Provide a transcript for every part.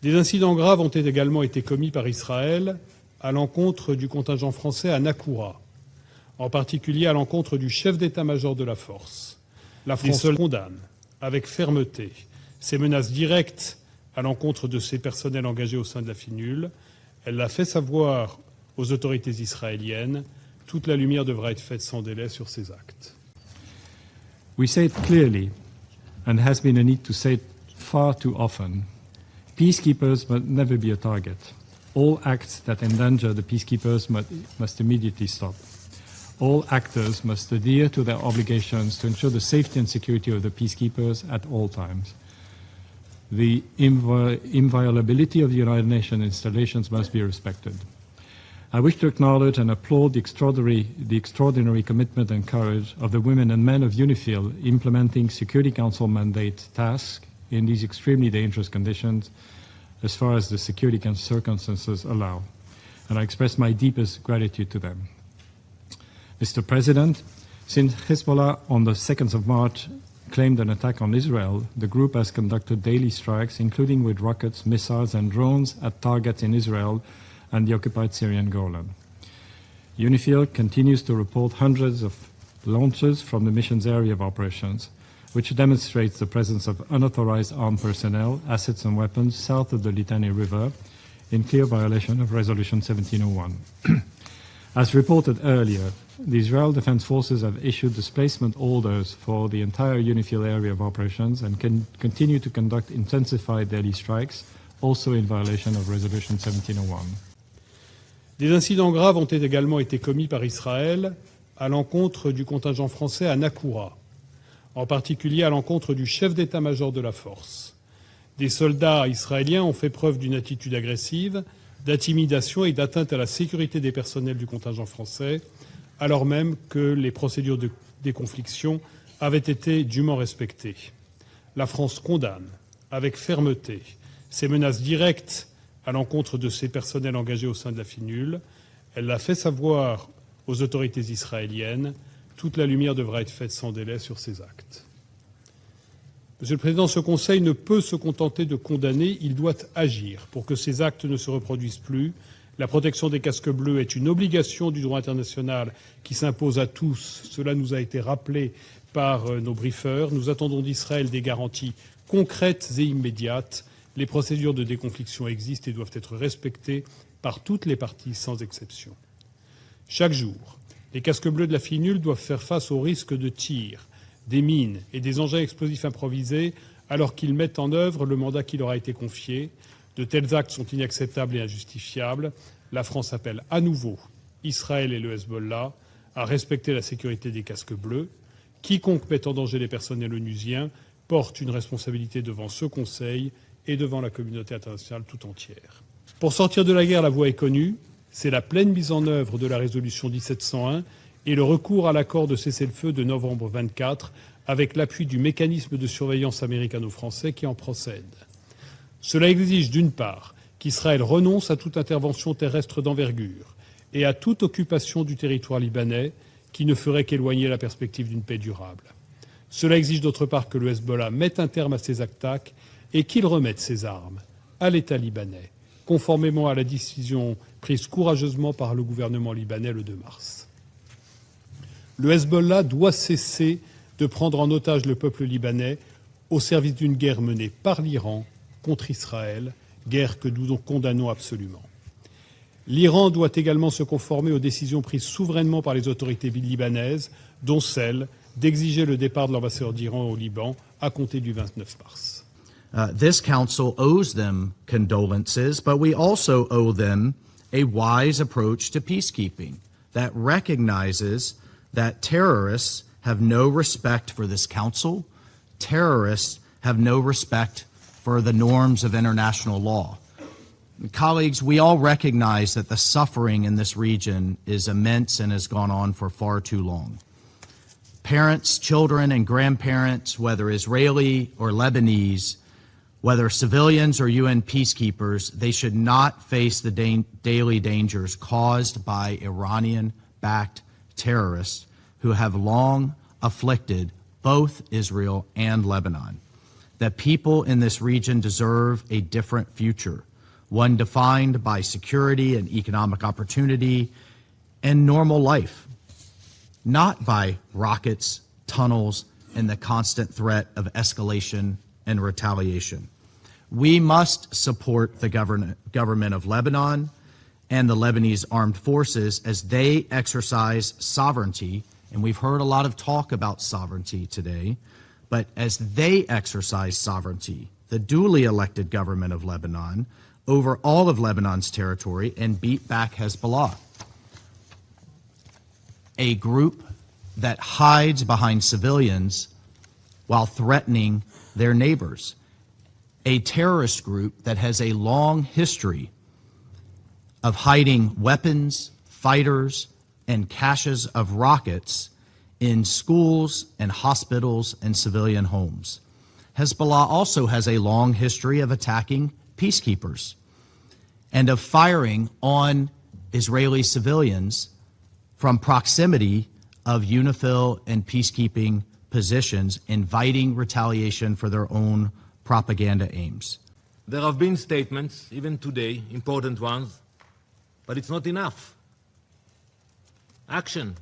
Des incidents graves ont également été commis par Israël à l'encontre du contingent français à Naqoura, en particulier à l'encontre du chef d'état-major de la force. La France condamne avec fermeté ces menaces directes à l'encontre de ses personnels engagés au sein de la FINUL. Elle l'a fait savoir aux autorités israéliennes. Toute la lumière devra être faite sans délai sur ces actes. We say it clearly, and has been a need to say it far too often. Peacekeepers must never be a target. All acts that endanger the peacekeepers must immediately stop. All actors must adhere to their obligations to ensure the safety and security of the peacekeepers at all times. The inviolability of the United Nations installations must be respected. I wish to acknowledge and applaud the extraordinary commitment and courage of the women and men of UNIFIL implementing Security Council mandate tasks in these extremely dangerous conditions as far as the security circumstances allow. And I express my deepest gratitude to them. Mr. President, since Hezbollah on the 2nd of March claimed an attack on Israel, the group has conducted daily strikes, including with rockets, missiles, and drones at targets in Israel and the occupied Syrian Golan. UNIFIL continues to report hundreds of launches from the mission's area of operations, which demonstrates the presence of unauthorized armed personnel, assets, and weapons south of the Litani River, in clear violation of Resolution 1701. As reported earlier, the Israel Defense Forces have issued displacement orders for the entire UNIFIL area of operations and can continue to conduct intensified daily strikes, also in violation of Resolution 1701. Des incidents graves ont également été commis par Israël à l'encontre du contingent français à Naqoura, en particulier à l'encontre du chef d'état-major de la force. Des soldats israéliens ont fait preuve d'une attitude agressive, d'intimidation et d'atteinte à la sécurité des personnels du contingent français, alors même que les procédures de déconfliction avaient été dûment respectées. La France condamne avec fermeté ces menaces directes à l'encontre de ses personnels engagés au sein de la FINUL. Elle l'a fait savoir aux autorités israéliennes. Toute la lumière devra être faite sans délai sur ces actes. Monsieur le Président, ce Conseil ne peut se contenter de condamner, il doit agir pour que ces actes ne se reproduisent plus. La protection des casques bleus est une obligation du droit international qui s'impose à tous. Cela nous a été rappelé par nos briefeurs. Nous attendons d'Israël des garanties concrètes et immédiates. Les procédures de déconfliction existent et doivent être respectées par toutes les parties sans exception. Chaque jour, les casques bleus de la FINUL doivent faire face aux risques de tirs, des mines et des engins explosifs improvisés alors qu'ils mettent en œuvre le mandat qui leur a été confié. De tels actes sont inacceptables et injustifiables. La France appelle à nouveau Israël et le Hezbollah à respecter la sécurité des casques bleus. Quiconque met en danger les personnels onusiens porte une responsabilité devant ce Conseil et devant la communauté internationale tout entière. Pour sortir de la guerre, la voie est connue. C'est la pleine mise en œuvre de la résolution 1701 et le recours à l'accord de cessez-le-feu de novembre 24 avec l'appui du mécanisme de surveillance américano-français qui en procède. Cela exige d'une part qu'Israël renonce à toute intervention terrestre d'envergure et à toute occupation du territoire libanais qui ne ferait qu'éloigner la perspective d'une paix durable. Cela exige d'autre part que le Hezbollah mette un terme à ses attaques et qu'il remette ses armes à l'État libanais, conformément à la décision prise courageusement par le gouvernement libanais le 2 mars. Le Hezbollah doit cesser de prendre en otage le peuple libanais au service d'une guerre menée par l'Iran contre Israël, guerre que nous condamnons absolument. L'Iran doit également se conformer aux décisions prises souverainement par les autorités libanaises, dont celle d'exiger le départ de l'ambassadeur d'Iran au Liban à compter du 29 mars. This council owes them condolences, but we also owe them a wise approach to peacekeeping that recognizes that terrorists have no respect for this council. Terrorists have no respect for the norms of international law. Colleagues, we all recognize that the suffering in this region is immense and has gone on for far too long. Parents, children, and grandparents, whether Israeli or Lebanese, whether civilians or UN peacekeepers, they should not face the daily dangers caused by Iranian-backed terrorists who have long afflicted both Israel and Lebanon. that people in this region deserve a different future, one defined by security and economic opportunity and normal life, not by rockets, tunnels, and the constant threat of escalation and retaliation. We must support the government of Lebanon and the Lebanese armed forces as they exercise sovereignty, and we've heard a lot of talk about sovereignty today, but as they exercise sovereignty, the duly elected government of Lebanon, over all of Lebanon's territory and beat back Hezbollah, a group that hides behind civilians while threatening their neighbors, a terrorist group that has a long history of hiding weapons, fighters, and caches of rockets in schools and hospitals and civilian homes. Hezbollah also has a long history of attacking peacekeepers and of firing on Israeli civilians from proximity of UNIFIL and peacekeeping positions, inviting retaliation for their own propaganda aims. There have been statements, even today, important ones, but it's not enough. Action.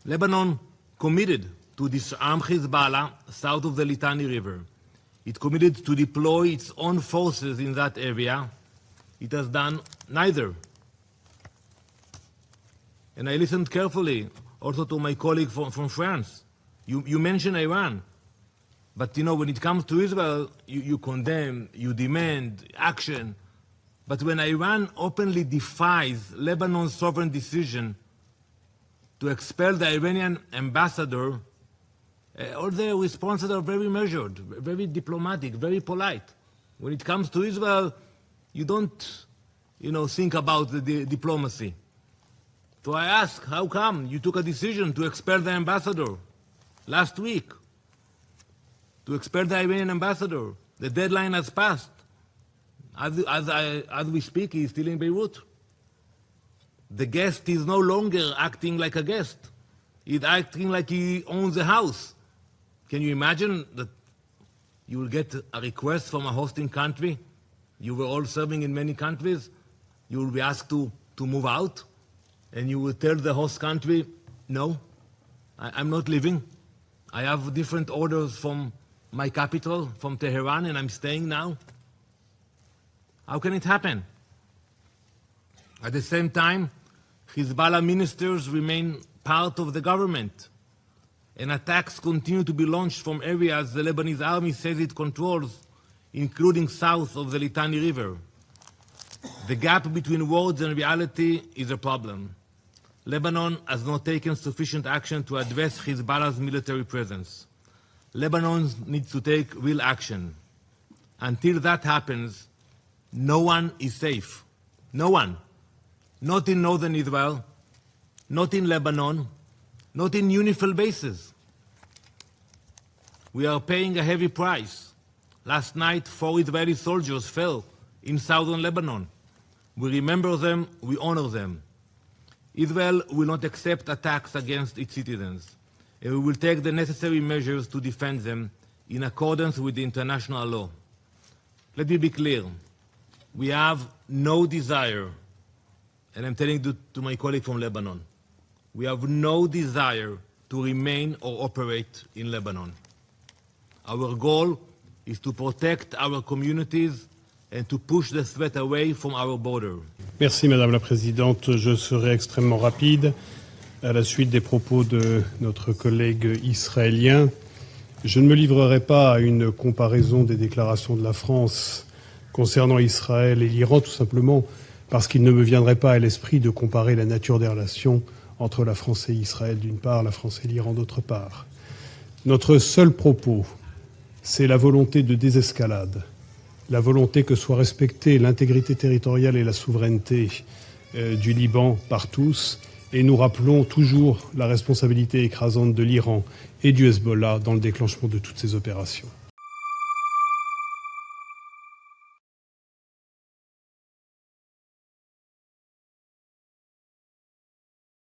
Lebanon committed to disarm Hezbollah south of the Litani River. It committed to deploy its own forces in that area. It has done neither. And I listened carefully also to my colleague from France. You mentioned Iran. But you know, when it comes to Israel, you condemn, you demand action. But when Iran openly defies Lebanon's sovereign decision to expel the Iranian ambassador, all their responses are very measured, very diplomatic, very polite. When it comes to Israel, you don't, think about the diplomacy. So I ask, how come you took a decision to expel the ambassador last week? To expel the Iranian ambassador. The deadline has passed. As we speak, he is still in Beirut. The guest is no longer acting like a guest. He's acting like he owns a house. Can you imagine that you will get a request from a hosting country? You were all serving in many countries. You will be asked to move out. And you will tell the host country, no, I'm not leaving. I have different orders from my capital, from Tehran, and I'm staying now. How can it happen? At the same time, Hezbollah ministers remain part of the government, and attacks continue to be launched from areas the Lebanese army says it controls, including south of the Litani River. The gap between words and reality is a problem. Lebanon has not taken sufficient action to address Hezbollah's military presence. Lebanon needs to take real action. Until that happens, no one is safe. No one. Not in northern Israel, not in Lebanon, not in UNIFIL bases. We are paying a heavy price. Last night, 4 Israeli soldiers fell in southern Lebanon. We remember them, we honor them. Israel will not accept attacks against its citizens, and we will take the necessary measures to defend them in accordance with the international law. Let me be clear. We have no desire, and I'm telling to my colleague from Lebanon, we have no desire to remain or operate in Lebanon. Our goal is to protect our communities and to push the threat away from our border. Merci Madame la Présidente. Je serai extrêmement rapide à la suite des propos de notre collègue israélien. Je ne me livrerai pas à une comparaison des déclarations de la France concernant Israël et l'Iran, tout simplement parce qu'il ne me viendrait pas à l'esprit de comparer la nature des relations entre la France et Israël d'une part, la France et l'Iran d'autre part. Notre seul propos, c'est la volonté de désescalade, la volonté que soit respectée l'intégrité territoriale et la souveraineté du Liban par tous, et nous rappelons toujours la responsabilité écrasante de l'Iran et du Hezbollah dans le déclenchement de toutes ces opérations.